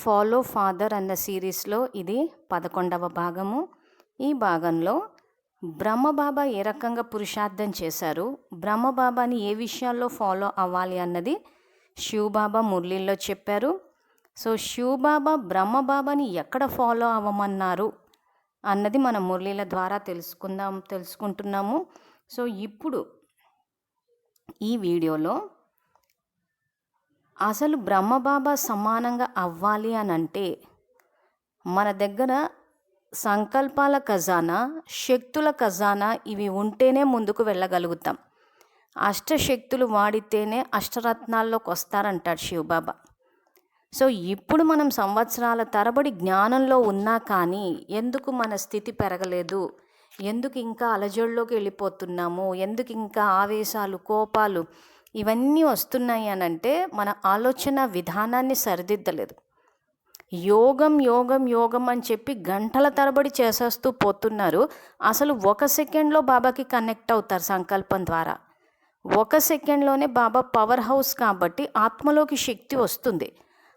Follow father అన్న సిరీస్లో ఇది 11వ భాగము. ఈ భాగంలో బ్రహ్మబాబా ఏ రకంగా పురుషార్థం చేశారు, బ్రహ్మబాబాని ఏ విషయాల్లో ఫాలో అవ్వాలి అన్నది శివబాబా మురళీల్లో చెప్పారు. సో శివబాబా బ్రహ్మబాబాని ఎక్కడ ఫాలో అవ్వమన్నారు అన్నది మన మురళీల ద్వారా తెలుసుకుంటున్నాము. సో ఇప్పుడు ఈ వీడియోలో అసలు బ్రహ్మబాబా సమానంగా అవ్వాలి అని అంటే మన దగ్గర సంకల్పాల ఖజానా, శక్తుల ఖజానా ఇవి ఉంటేనే ముందుకు వెళ్ళగలుగుతాం. అష్టశక్తులు వాడితేనే అష్టరత్నాల్లోకి వస్తారంటాడు శివబాబా. సో ఇప్పుడు మనం సంవత్సరాల తరబడి జ్ఞానంలో ఉన్నా కానీ ఎందుకు మన స్థితి పెరగలేదు, ఎందుకు ఇంకా అలజడిలోకి వెళ్ళిపోతున్నాము, ఎందుకు ఇంకా ఆవేశాలు, కోపాలు ఇవన్నీ వస్తున్నాయి అని అంటే మన ఆలోచన విధానాన్ని సరిదిద్దలేదు. యోగం యోగం యోగం అని చెప్పి గంటల తరబడి చేసేస్తూ పోతున్నారు. అసలు 1 సెకండ్లో బాబాకి కనెక్ట్ అవుతారు సంకల్పం ద్వారా. 1 సెకండ్లోనే బాబా పవర్ హౌస్ కాబట్టి ఆత్మలోకి శక్తి వస్తుంది.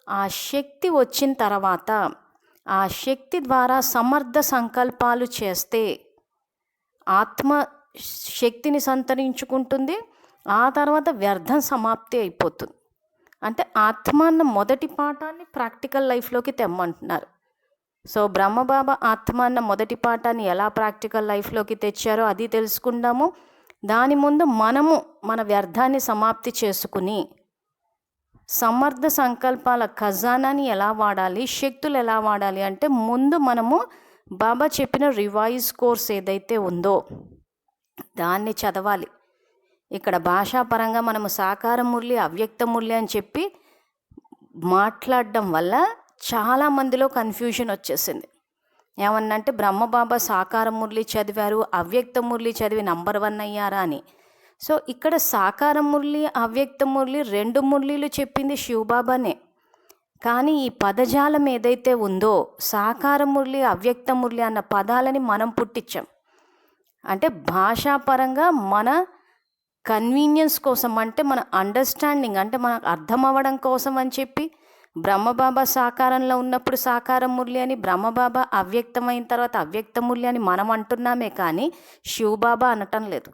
ఆ శక్తి వచ్చిన తర్వాత ఆ శక్తి ద్వారా సమర్థ సంకల్పాలు చేస్తే ఆత్మ శక్తిని సంతరించుకుంటుంది. ఆ తర్వాత వ్యర్థం సమాప్తి అయిపోతుంది. అంటే ఆత్మ అన్న మొదటి పాఠాన్ని ప్రాక్టికల్ లైఫ్లోకి తెమ్మంటున్నారు. సో బ్రహ్మబాబా ఆత్మ అన్న మొదటి పాఠాన్ని ఎలా ప్రాక్టికల్ లైఫ్లోకి తెచ్చారో అది తెలుసుకుందాము. దాని ముందు మనము మన వ్యర్థాన్ని సమాప్తి చేసుకుని సమర్థ సంకల్పాల ఖజానాని ఎలా వాడాలి, శక్తులు ఎలా వాడాలి అంటే ముందు మనము బాబా చెప్పిన రివైజ్ కోర్స్ ఏదైతే ఉందో దాన్ని చదవాలి. ఇక్కడ భాషాపరంగా మనము సాకార మురళి, అవ్యక్త మురళి అని చెప్పి మాట్లాడడం వల్ల చాలామందిలో కన్ఫ్యూజన్ వచ్చేసింది. ఏమన్నంటే బ్రహ్మబాబా సాకార మురళి చదివారు, అవ్యక్త మురళి చదివి నంబర్ 1 అయ్యారా అని. సో ఇక్కడ సాకార మురళి, అవ్యక్త మురళి 2 మురళీలు చెప్పింది శివబాబానే. కానీ ఈ పదజాలం ఏదైతే ఉందో సాకార మురళి, అవ్యక్త మురళి అన్న పదాలని మనం పుట్టించాం. అంటే భాషాపరంగా మన కన్వీనియన్స్ కోసం, అంటే మన అండర్స్టాండింగ్, అంటే మనకు అర్థం అవ్వడం కోసం అని చెప్పి బ్రహ్మబాబా సాకారంలో ఉన్నప్పుడు సాకార మురళి అని, బ్రహ్మబాబా అవ్యక్తమైన తర్వాత అవ్యక్త మురళి అని మనం అంటున్నామే కానీ శివబాబా అనటం లేదు.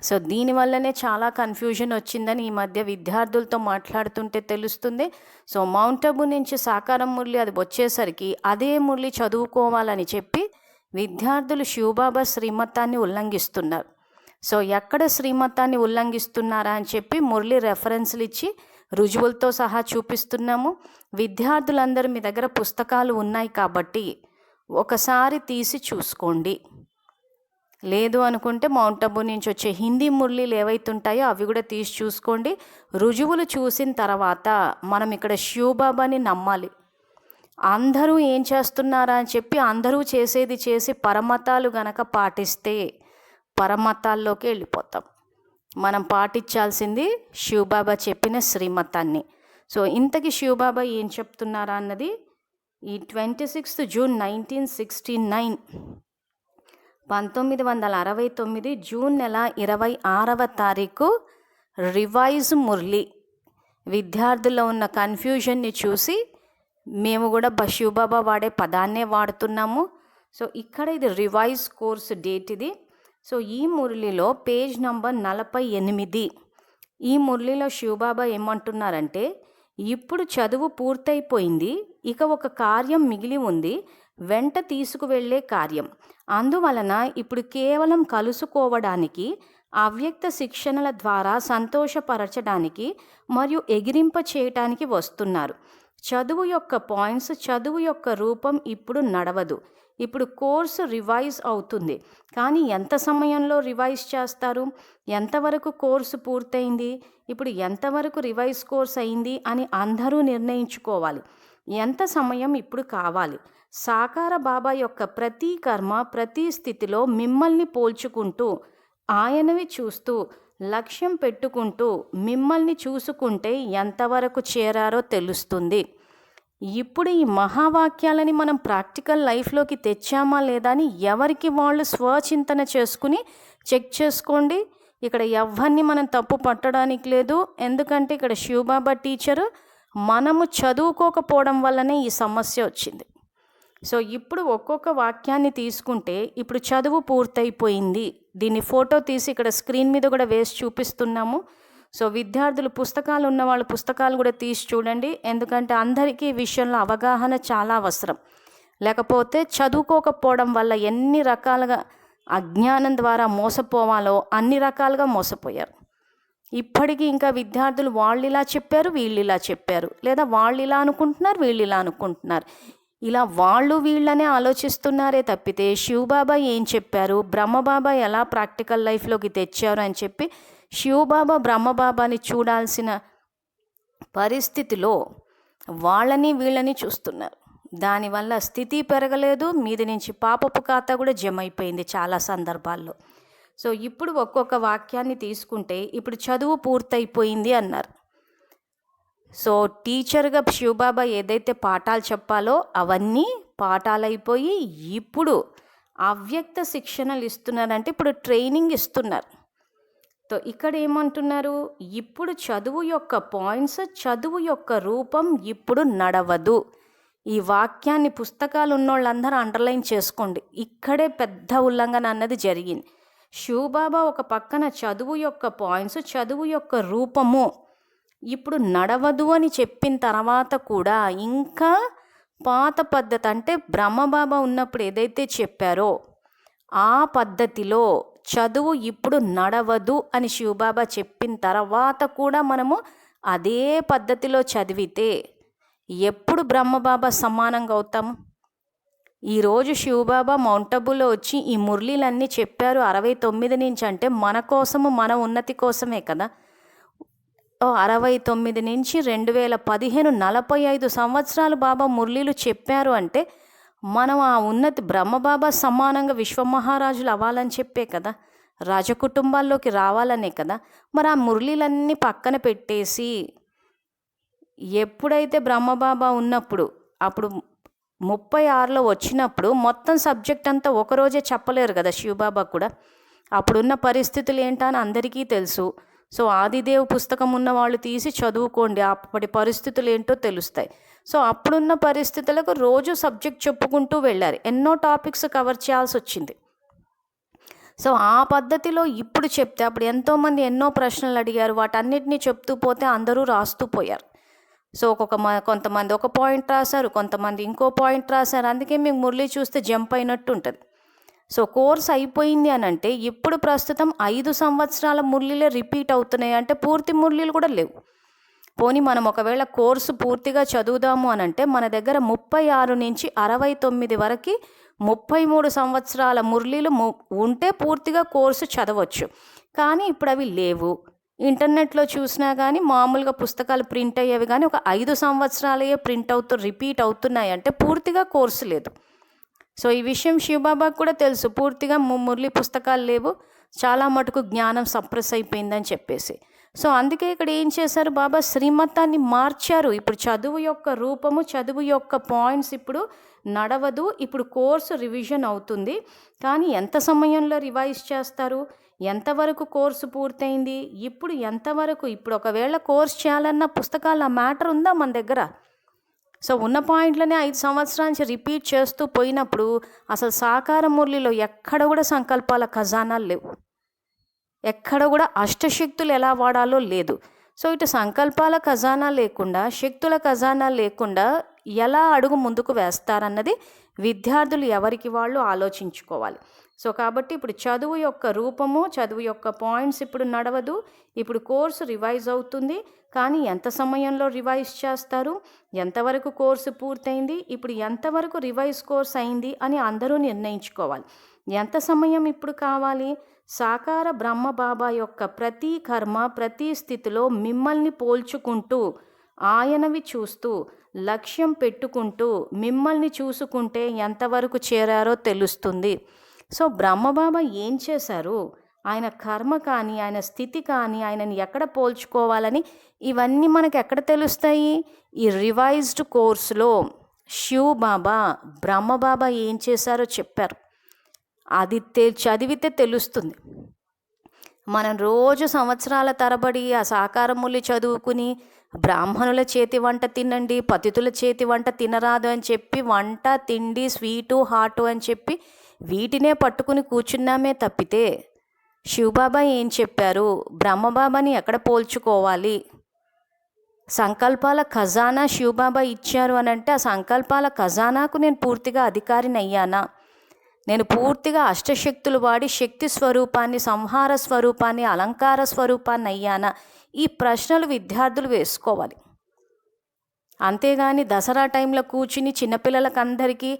సో దీనివల్లనే చాలా కన్ఫ్యూజన్ వచ్చిందని ఈ మధ్య విద్యార్థులతో మాట్లాడుతుంటే తెలుస్తుంది. సో మౌంట్ అబు నుంచి సాకారం మురళి అది వచ్చేసరికి అదే మురళి చదువుకోవాలని చెప్పి విద్యార్థులు శివబాబా శ్రీమతాన్ని ఉల్లంఘిస్తున్నారు. సో ఎక్కడ శ్రీమతాన్ని ఉల్లంఘిస్తున్నారా అని చెప్పి మురళి రెఫరెన్స్లు ఇచ్చి రుజువులతో సహా చూపిస్తున్నాము. విద్యార్థులందరూ మీ దగ్గర పుస్తకాలు ఉన్నాయి కాబట్టి ఒకసారి తీసి చూసుకోండి. లేదు అనుకుంటే మౌంట్ అబు నుంచి వచ్చే హిందీ మురళీలు ఏవైతుంటాయో అవి కూడా తీసి చూసుకోండి. రుజువులు చూసిన తర్వాత మనం ఇక్కడ శివబాబాని నమ్మాలి. అందరూ ఏం చేస్తున్నారా అని చెప్పి అందరూ చేసేది చేసి పరమతాలు గనక పాటిస్తే పరమతాల్లోకి వెళ్ళిపోతాం. మనం పాటించాల్సింది శివబాబా చెప్పిన శ్రీమతాన్ని. సో ఇంతకీ శివబాబా ఏం చెప్తున్నారా అన్నది ఈ 26 జూన్ 1969 1969 జూన్ నెల 26వ తారీఖు రివైజ్ మురళి. విద్యార్థుల్లో ఉన్న కన్ఫ్యూజన్ని చూసి మేము కూడా శివబాబా వాడే పదాన్నే వాడుతున్నాము. సో ఇక్కడ ఇది రివైజ్ కోర్స్ డేట్ ఇది. సో ఈ మురళిలో పేజ్ నంబర్ 48. ఈ మురళిలో శివబాబా ఏమంటున్నారంటే ఇప్పుడు చదువు పూర్తయిపోయింది, ఇక ఒక కార్యం మిగిలి ఉంది, వెంట తీసుకువెళ్ళే కార్యం. అందువలన ఇప్పుడు కేవలం కలుసుకోవడానికి, అవ్యక్త శిక్షణల ద్వారా సంతోషపరచడానికి మరియు ఎగిరింప చేయటానికి వస్తున్నారు. చదువు యొక్క పాయింట్స్, చదువు యొక్క రూపం ఇప్పుడు నడవదు. ఇప్పుడు కోర్సు రివైజ్ అవుతుంది. కానీ ఎంత సమయంలో రివైజ్ చేస్తారు, ఎంతవరకు కోర్సు పూర్తయింది, ఇప్పుడు ఎంతవరకు రివైజ్ కోర్స్ అయింది అని అందరూ నిర్ణయించుకోవాలి. ఎంత సమయం ఇప్పుడు కావాలి. సాకార బాబా యొక్క ప్రతి కర్మ, ప్రతి స్థితిలో మిమ్మల్ని పోల్చుకుంటూ, ఆయనవి చూస్తూ, లక్ష్యం పెట్టుకుంటూ మిమ్మల్ని చూసుకుంటే ఎంతవరకు చేరారో తెలుస్తుంది. ఇప్పుడు ఈ మహావాక్యాలని మనం ప్రాక్టికల్ లైఫ్లోకి తెచ్చామా లేదా అని ఎవరికి వాళ్ళు స్వచింతన చేసుకుని చెక్ చేసుకోండి. ఇక్కడ ఎవరిని మనం తప్పు పట్టడానికి లేదు. ఎందుకంటే ఇక్కడ శివబాబా టీచరు మనము చదువుకోకపోవడం వల్లనే ఈ సమస్య వచ్చింది. సో ఇప్పుడు ఒక్కొక్క వాక్యాన్ని తీసుకుంటే, ఇప్పుడు చదువు పూర్తయిపోయింది. దీన్ని ఫోటో తీసి ఇక్కడ స్క్రీన్ మీద కూడా వేసి చూపిస్తున్నాము. సో విద్యార్థులు పుస్తకాలు ఉన్నవాళ్ళు పుస్తకాలు కూడా తీసి చూడండి. ఎందుకంటే అందరికీ ఈ విషయంలో అవగాహన చాలా అవసరం. లేకపోతే చదువుకోకపోవడం వల్ల ఎన్ని రకాలుగా అజ్ఞానం ద్వారా మోసపోవాలో అన్ని రకాలుగా మోసపోయారు. ఇప్పటికీ ఇంకా విద్యార్థులు వాళ్ళు ఇలా చెప్పారు, వీళ్ళు ఇలా చెప్పారు, లేదా వాళ్ళు ఇలా అనుకుంటున్నారు, వీళ్ళు ఇలా అనుకుంటున్నారు. ఇలా వాళ్ళు వీళ్ళనే ఆలోచిస్తున్నారే తప్పితే శివబాబా ఏం చెప్పారు, బ్రహ్మబాబా ఎలా ప్రాక్టికల్ లైఫ్లోకి తెచ్చారు అని చెప్పి శివబాబా బ్రహ్మబాబాని చూడాల్సిన పరిస్థితిలో వాళ్ళని వీళ్ళని చూస్తున్నారు. దానివల్ల స్థితి పెరగలేదు, మీది నుంచి పాపపు ఖాతా కూడా జమ అయిపోయింది చాలా సందర్భాల్లో. సో ఇప్పుడు ఒక్కొక్క వాక్యాన్ని తీసుకుంటే, ఇప్పుడు చదువు పూర్తయిపోయింది అన్నారు. సో టీచర్గా శివబాబా ఏదైతే పాఠాలు చెప్పాలో అవన్నీ పాఠాలైపోయి ఇప్పుడు అవ్యక్త శిక్షణలు ఇస్తున్నారంటే ఇప్పుడు ట్రైనింగ్ ఇస్తున్నారు. సో ఇక్కడ ఏమంటున్నారు, ఇప్పుడు చదువు యొక్క పాయింట్స్, చదువు యొక్క రూపం ఇప్పుడు నడవదు. ఈ వాక్యాన్ని పుస్తకాలు ఉన్నోళ్ళందరూ అండర్లైన్ చేసుకోండి. ఇక్కడే పెద్ద ఉల్లంఘన అన్నది జరిగింది. శివబాబా ఒక పక్కన చదువు యొక్క పాయింట్స్, చదువు యొక్క రూపము ఇప్పుడు నడవదు అని చెప్పిన తర్వాత కూడా ఇంకా పాత పద్ధతి, అంటే బ్రహ్మబాబా ఉన్నప్పుడు ఏదైతే చెప్పారో ఆ పద్ధతిలో చదువు ఇప్పుడు నడవదు అని శివబాబా చెప్పిన తర్వాత కూడా మనము అదే పద్ధతిలో చదివితే ఎప్పుడు బ్రహ్మబాబా సమానంగా అవుతాము? ఈరోజు శివబాబా మౌంట్ అబూలో వచ్చి ఈ మురళీలన్నీ చెప్పారు 69 నుంచి, అంటే మన కోసము, మన ఉన్నతి కోసమే కదా. 69 నుంచి 2015 45 సంవత్సరాలు బాబా మురళీలు చెప్పారు అంటే మనం ఆ ఉన్నతి బ్రహ్మబాబా సమానంగా విశ్వమహారాజులు అవ్వాలని చెప్పే కదా, రాజకుటుంబాల్లోకి రావాలనే కదా. మరి ఆ మురళీలన్నీ పక్కన పెట్టేసి ఎప్పుడైతే బ్రహ్మబాబా ఉన్నప్పుడు, అప్పుడు 36లో వచ్చినప్పుడు మొత్తం సబ్జెక్ట్ అంతా ఒకరోజే చెప్పలేరు కదా శివబాబా కూడా. అప్పుడున్న పరిస్థితులు ఏంటని అందరికీ తెలుసు. సో ఆదిదేవ్ పుస్తకం ఉన్న వాళ్ళు తీసి చదువుకోండి, అప్పటి పరిస్థితులు ఏంటో తెలుస్తాయి. సో అప్పుడున్న పరిస్థితులకు రోజు సబ్జెక్ట్ చెప్పుకుంటూ వెళ్ళారు, ఎన్నో టాపిక్స్ కవర్ చేయాల్సి వచ్చింది. సో ఆ పద్ధతిలో ఇప్పుడు చెప్తే అప్పుడు ఎంతోమంది ఎన్నో ప్రశ్నలు అడిగారు, వాటన్నిటినీ చెప్తూ పోతే అందరూ రాస్తూ పోయారు. సో కొంతమంది ఒక పాయింట్ రాశారు, కొంతమంది ఇంకో పాయింట్ రాశారు. అందుకే మీకు మురళి చూస్తే జంప్ అయినట్టు ఉంటుంది. సో కోర్స్ అయిపోయింది అని అంటే ఇప్పుడు ప్రస్తుతం 5 సంవత్సరాల మురళీలే రిపీట్ అవుతున్నాయి, అంటే పూర్తి మురళీలు కూడా లేవు. పోనీ మనం ఒకవేళ కోర్సు పూర్తిగా చదువుదాము అని అంటే మన దగ్గర 36 నుంచి 69 వరకు 33 సంవత్సరాల మురళీలు ఉంటే పూర్తిగా కోర్సు చదవచ్చు. కానీ ఇప్పుడు అవి లేవు. ఇంటర్నెట్లో చూసినా కానీ మామూలుగా పుస్తకాలు ప్రింట్ అయ్యేవి కానీ ఒక 5 సంవత్సరాలే ప్రింట్ అవుతూ రిపీట్ అవుతున్నాయి, అంటే పూర్తిగా కోర్సు లేదు. సో ఈ విషయం శివబాబాకు కూడా తెలుసు, పూర్తిగా మురళి పుస్తకాలు లేవు, చాలా మటుకు జ్ఞానం సప్రెస్ అయిపోయిందని చెప్పేసి. సో అందుకే ఇక్కడ ఏం చేశారు, బాబా శ్రీమతాన్ని మార్చారు. ఇప్పుడు చదువు యొక్క రూపము, చదువు యొక్క పాయింట్స్ ఇప్పుడు నడవదు, ఇప్పుడు కోర్సు రివిజన్ అవుతుంది. కానీ ఎంత సమయంలో రివైజ్ చేస్తారు, ఎంతవరకు కోర్సు పూర్తయింది, ఇప్పుడు ఎంతవరకు, ఇప్పుడు ఒకవేళ కోర్స్ చేయాలన్న పుస్తకాల మ్యాటర్ ఉందా మన దగ్గర? సో ఉన్న పాయింట్లనే 5 సంవత్సరాల నుంచి రిపీట్ చేస్తూ పోయినప్పుడు అసలు సాకార మురళిలో ఎక్కడ కూడా సంకల్పాల ఖజానాలు లేవు, ఎక్కడ కూడా అష్టశక్తులు ఎలా వాడాలో లేదు. సో ఇటు సంకల్పాల ఖజానా లేకుండా, శక్తుల ఖజానా లేకుండా ఎలా అడుగు ముందుకు వేస్తారన్నది విద్యార్థులు ఎవరికి వాళ్ళు ఆలోచించుకోవాలి. సో కాబట్టి ఇప్పుడు చదువు యొక్క రూపము, చదువు యొక్క పాయింట్స్ ఇప్పుడు నడవదు, ఇప్పుడు కోర్సు రివైజ్ అవుతుంది. కానీ ఎంత సమయంలో రివైజ్ చేస్తారు, ఎంతవరకు కోర్సు పూర్తయింది, ఇప్పుడు ఎంతవరకు రివైజ్ కోర్స్ అయింది అని అందరూ నిర్ణయించుకోవాలి. ఎంత సమయం ఇప్పుడు కావాలి? సాకార బ్రహ్మ బాబా యొక్క ప్రతి కర్మ, ప్రతి స్థితిలో మిమ్మల్ని పోల్చుకుంటూ, ఆయనవి చూస్తూ, లక్ష్యం పెట్టుకుంటూ, మిమ్మల్ని చూసుకుంటే ఎంతవరకు చేరారో తెలుస్తుంది. సో బ్రహ్మబాబా ఏం చేశారు, ఆయన కర్మ కానీ, ఆయన స్థితి కానీ, ఆయనని ఎక్కడ పోల్చుకోవాలని ఇవన్నీ మనకు ఎక్కడ తెలుస్తాయి? ఈ రివైజ్డ్ కోర్సులో శివ్ బాబా, బ్రహ్మబాబా ఏం చేశారో చెప్పారు. అది చదివితే తెలుస్తుంది. మనం రోజు సంవత్సరాల తరబడి ఆ సాకార మురళి చదువుకుని బ్రాహ్మణుల చేతి వంట తినండి, పతితుల చేతి వంట తినరాదు అని చెప్పి వంట తిండి స్వీటు హాటు అని చెప్పి వీటినే పట్టుకుని కూర్చున్నామే తప్పితే శివబాబా ఏం చెప్పారు, బ్రహ్మబాబాని ఎక్కడ పోల్చుకోవాలి? సంకల్పాల ఖజానా శివబాబా ఇచ్చారు అని అంటే ఆ సంకల్పాల ఖజానాకు నేను పూర్తిగా అధికారిని అయ్యానా? నేను పూర్తిగా అష్టశక్తులు వాడి శక్తి స్వరూపాన్ని, సంహార స్వరూపాన్ని, అలంకార స్వరూపాన్ని అయ్యానా? ఈ ప్రశ్నలు విద్యార్థులు వేసుకోవాలి. అంతేగాని దసరా టైంలో కూర్చుని చిన్నపిల్లలకు అందరికీ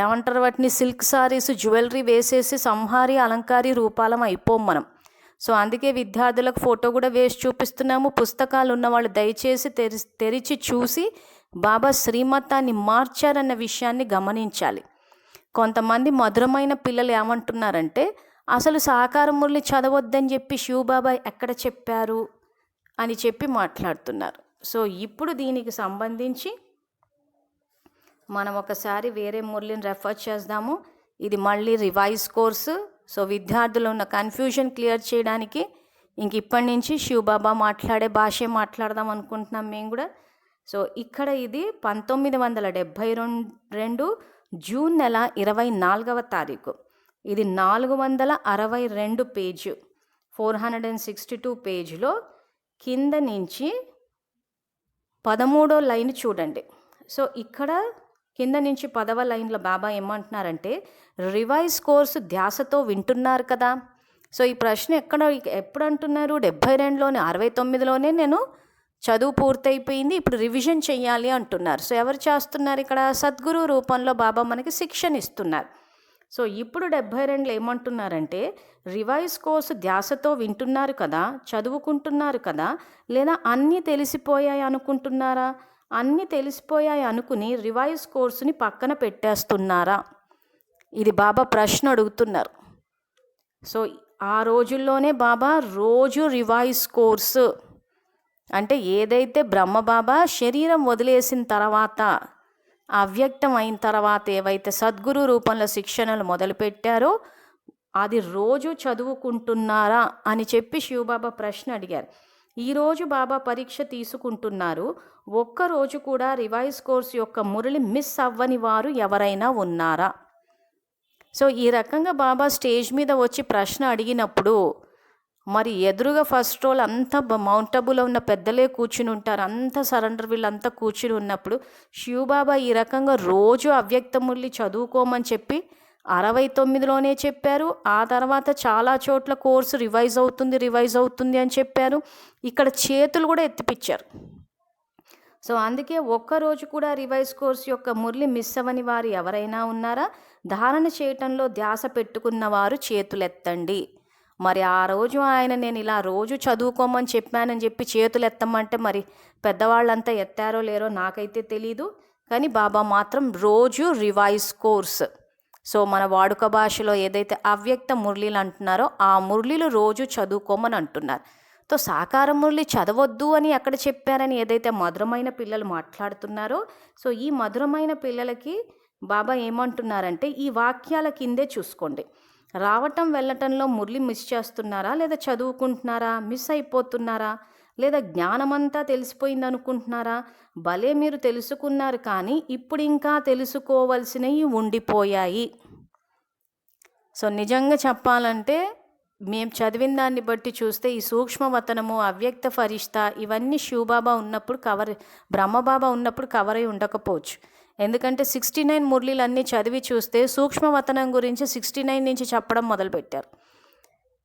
ఏమంటారు వాటిని, సిల్క్ సారీస్ జ్యువెలరీ వేసేసి సంహారి అలంకారి రూపాలం అయిపోం మనం. సో అందుకే విద్యార్థులకు ఫోటో కూడా వేసి చూపిస్తున్నాము. పుస్తకాలు ఉన్నవాళ్ళు దయచేసి తెరిచి చూసి బాబా శ్రీమతాన్ని మార్చారన్న విషయాన్ని గమనించాలి. కొంతమంది మధురమైన పిల్లలు ఏమంటున్నారంటే, అసలు సాకార మురళి చదవద్దని చెప్పి శివబాబా ఎక్కడ చెప్పారు అని చెప్పి మాట్లాడుతున్నారు. సో ఇప్పుడు దీనికి సంబంధించి మనం ఒకసారి వేరే మురళిని రెఫర్ చేద్దాము. ఇది మళ్ళీ రివైజ్ కోర్సు. సో విద్యార్థులు ఉన్న కన్ఫ్యూజన్ క్లియర్ చేయడానికి ఇంక ఇప్పటి నుంచి శివబాబా మాట్లాడే భాషే మాట్లాడదాం అనుకుంటున్నాం మేము కూడా. సో ఇక్కడ ఇది 1972 జూన్ నెల 24వ తారీఖు. ఇది 462 పేజు, 462 పేజీలో కింద నుంచి 13వ లైన్ చూడండి. సో ఇక్కడ కింద నుంచి 10వ లైన్లో బాబా ఏమంటున్నారంటే, రివైజ్ కోర్సు ధ్యాసతో వింటున్నారు కదా. సో ఈ ప్రశ్న ఎప్పుడు అంటున్నారు? 72లోనే, 69లోనే నేను చదువు పూర్తయిపోయింది, ఇప్పుడు రివిజన్ చెయ్యాలి అంటున్నారు. సో ఎవరు చేస్తున్నారు ఇక్కడ? సద్గురు రూపంలో బాబా మనకి శిక్షణ ఇస్తున్నారు. సో ఇప్పుడు 72లో ఏమంటున్నారంటే, రివైజ్ కోర్సు ధ్యాసతో వింటున్నారు కదా, చదువుకుంటున్నారు కదా, లేదా అన్నీ తెలిసిపోయాయి అనుకుంటున్నారా? అన్నీ తెలిసిపోయాయి అనుకుని రివైజ్ కోర్సుని పక్కన పెట్టేస్తున్నారా? ఇది బాబా ప్రశ్న అడుగుతున్నారు. సో ఆ రోజుల్లోనే బాబా రోజు రివైజ్ కోర్సు అంటే ఏదైతే బ్రహ్మబాబా శరీరం వదిలేసిన తర్వాత, అవ్యక్తం అయిన తర్వాత ఏవైతే సద్గురు రూపంలో శిక్షణలు మొదలుపెట్టారో అది రోజు చదువుకుంటున్నారా అని చెప్పి శివబాబా ప్రశ్న అడిగారు. ఈరోజు బాబా పరీక్ష తీసుకుంటున్నారు. ఒక్కరోజు కూడా రివైజ్ కోర్స్ యొక్క మురళి మిస్ అవ్వని వారు ఎవరైనా ఉన్నారా? సో ఈ రకంగా బాబా స్టేజ్ మీద వచ్చి ప్రశ్న అడిగినప్పుడు మరి ఎదురుగా ఫస్ట్ రోల్ అంతా మౌంటబులో ఉన్న పెద్దలే కూర్చుని ఉంటారు, అంతా సరెండర్ వీళ్ళంతా కూర్చుని ఉన్నప్పుడు శివబాబా ఈ రకంగా రోజు అవ్యక్త మురళి చదువుకోమని చెప్పి 69లోనే చెప్పారు. ఆ తర్వాత చాలా చోట్ల కోర్సు రివైజ్ అవుతుంది అని చెప్పారు. ఇక్కడ చేతులు కూడా ఎత్తిపించారు. సో అందుకే ఒక్కరోజు కూడా రివైజ్ కోర్సు యొక్క మురళి మిస్ అవ్వని వారు ఎవరైనా ఉన్నారా? ధారణ చేయటంలో ధ్యాస పెట్టుకున్న వారు చేతులెత్తండి. మరి ఆ రోజు ఆయన నేను ఇలా రోజు చదువుకోమని చెప్పానని చెప్పి చేతులు ఎత్తమంటే మరి పెద్దవాళ్ళంతా ఎత్తారో లేరో నాకైతే తెలీదు. కానీ బాబా మాత్రం రోజు రివైజ్ కోర్స్. సో మన వాడుక భాషలో ఏదైతే అవ్యక్త మురళీలు అంటున్నారో ఆ మురళీలు రోజు చదువుకోమని అంటున్నారు. సో సాకార మురళి చదవద్దు అని ఎక్కడ చెప్పారని ఏదైతే మధురమైన పిల్లలు మాట్లాడుతున్నారో, సో ఈ మధురమైన పిల్లలకి బాబా ఏమంటున్నారంటే ఈ వాక్యాల కిందే చూసుకోండి. రావటం వెళ్ళటంలో మురళి మిస్ చేస్తున్నారా, లేదా చదువుకుంటున్నారా, మిస్ అయిపోతున్నారా, లేదా జ్ఞానమంతా తెలిసిపోయింది అనుకుంటున్నారా? భలే మీరు తెలుసుకున్నారు, కానీ ఇప్పుడు ఇంకా తెలుసుకోవలసినవి ఉండిపోయాయి. సో నిజంగా చెప్పాలంటే మేము చదివిన దాన్ని బట్టి చూస్తే ఈ సూక్ష్మవతనము, అవ్యక్త ఫరిష్తా ఇవన్నీ శివబాబా ఉన్నప్పుడు బ్రహ్మబాబా ఉన్నప్పుడు కవర్ అయి ఉండకపోవచ్చు. ఎందుకంటే 69 మురళీలు అన్నీ చదివి చూస్తే సూక్ష్మవతనం గురించి 69 నుంచి చెప్పడం మొదలుపెట్టారు.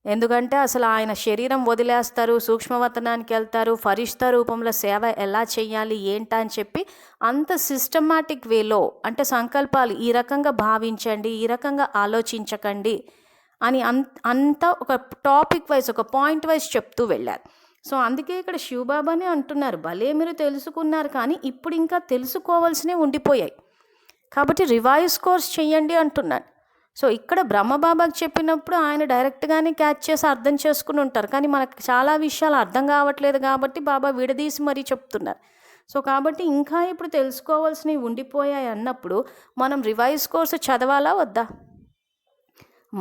ఎందుకంటే అసలు ఆయన శరీరం వదిలేస్తారు, సూక్ష్మవతనానికి వెళ్తారు, ఫరిష్తా రూపంలో సేవ ఎలా చేయాలి ఏంటా అని చెప్పి అంత సిస్టమాటిక్ వేలో, అంటే సంకల్పాలు ఈ రకంగా భావించండి, ఈ రకంగా ఆలోచించకండి అని అంతా ఒక టాపిక్ వైజ్, ఒక పాయింట్ వైజ్ చెప్తూ వెళ్ళారు. సో అందుకే ఇక్కడ శివబాబానే అంటున్నారు, భలే మీరు తెలుసుకున్నారు, కానీ ఇప్పుడు ఇంకా తెలుసుకోవాల్సినవి ఉండిపోయాయి, కాబట్టి రివైజ్ కోర్స్ చెయ్యండి అంటున్నాడు. సో ఇక్కడ బ్రహ్మబాబాకి చెప్పినప్పుడు ఆయన డైరెక్ట్గానే క్యాచ్ చేసి అర్థం చేసుకుని ఉంటారు, కానీ మనకు చాలా విషయాలు అర్థం కావట్లేదు కాబట్టి బాబా విడదీసి మరీ చెప్తున్నారు. సో కాబట్టి ఇంకా ఇప్పుడు తెలుసుకోవాల్సినవి ఉండిపోయాయి అన్నప్పుడు మనం రివైజ్ కోర్సు చదవాలా వద్దా?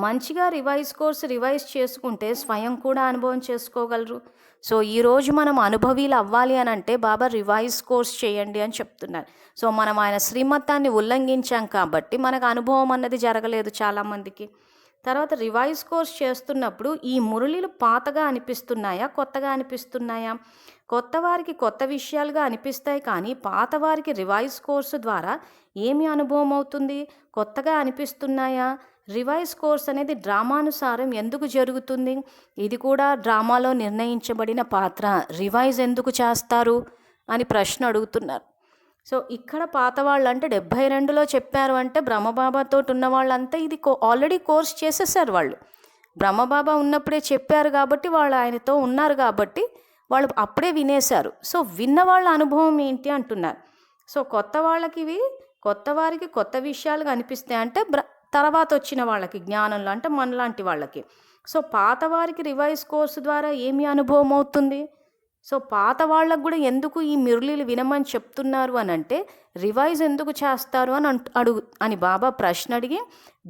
మంచిగా రివైజ్ కోర్సు రివైజ్ చేసుకుంటే స్వయం కూడా అనుభవం చేసుకోగలరు. సో ఈరోజు మనం అనుభవీలు అవ్వాలి అని అంటే బాబా రివైజ్ కోర్స్ చేయండి అని చెప్తున్నారు. సో మనం ఆయన శ్రీమతాన్ని ఉల్లంఘించాం కాబట్టి మనకు అనుభవం అన్నది జరగలేదు చాలామందికి. తర్వాత రివైజ్ కోర్స్ చేస్తున్నప్పుడు ఈ మురళిలు పాతగా అనిపిస్తున్నాయా, కొత్తగా అనిపిస్తున్నాయా? కొత్త వారికి కొత్త విషయాలుగా అనిపిస్తాయి, కానీ పాత వారికి రివైజ్ కోర్సు ద్వారా ఏమి అనుభవం అవుతుంది? కొత్తగా అనిపిస్తున్నాయా? రివైజ్ కోర్స్ అనేది డ్రామానుసారం ఎందుకు జరుగుతుంది? ఇది కూడా డ్రామాలో నిర్ణయించబడిన పాత్ర. రివైజ్ ఎందుకు చేస్తారు అని ప్రశ్న అడుగుతున్నారు. సో ఇక్కడ పాత వాళ్ళు అంటే 72లో చెప్పారు అంటే బ్రహ్మబాబాతో ఉన్న వాళ్ళంతా ఇది ఆల్రెడీ కోర్స్ చేసేసారు. వాళ్ళు బ్రహ్మబాబా ఉన్నప్పుడే చెప్పారు కాబట్టి వాళ్ళు ఆయనతో ఉన్నారు కాబట్టి వాళ్ళు అప్పుడే వినేశారు. సో విన్న వాళ్ళ అనుభవం ఏంటి అంటున్నారు. సో కొత్త వాళ్ళకి ఇవి కొత్త వారికి కొత్త విషయాలుగా అనిపిస్తాయి అంటే తర్వాత వచ్చిన వాళ్ళకి జ్ఞానంలో అంటే మనలాంటి వాళ్ళకి. సో పాత వారికి రివైజ్ కోర్సు ద్వారా ఏమి అనుభవం అవుతుంది? సో పాత వాళ్ళకు కూడా ఎందుకు ఈ మురళీలు వినమని చెప్తున్నారు అని అంటే రివైజ్ ఎందుకు చేస్తారు అని బాబా ప్రశ్న అడిగి,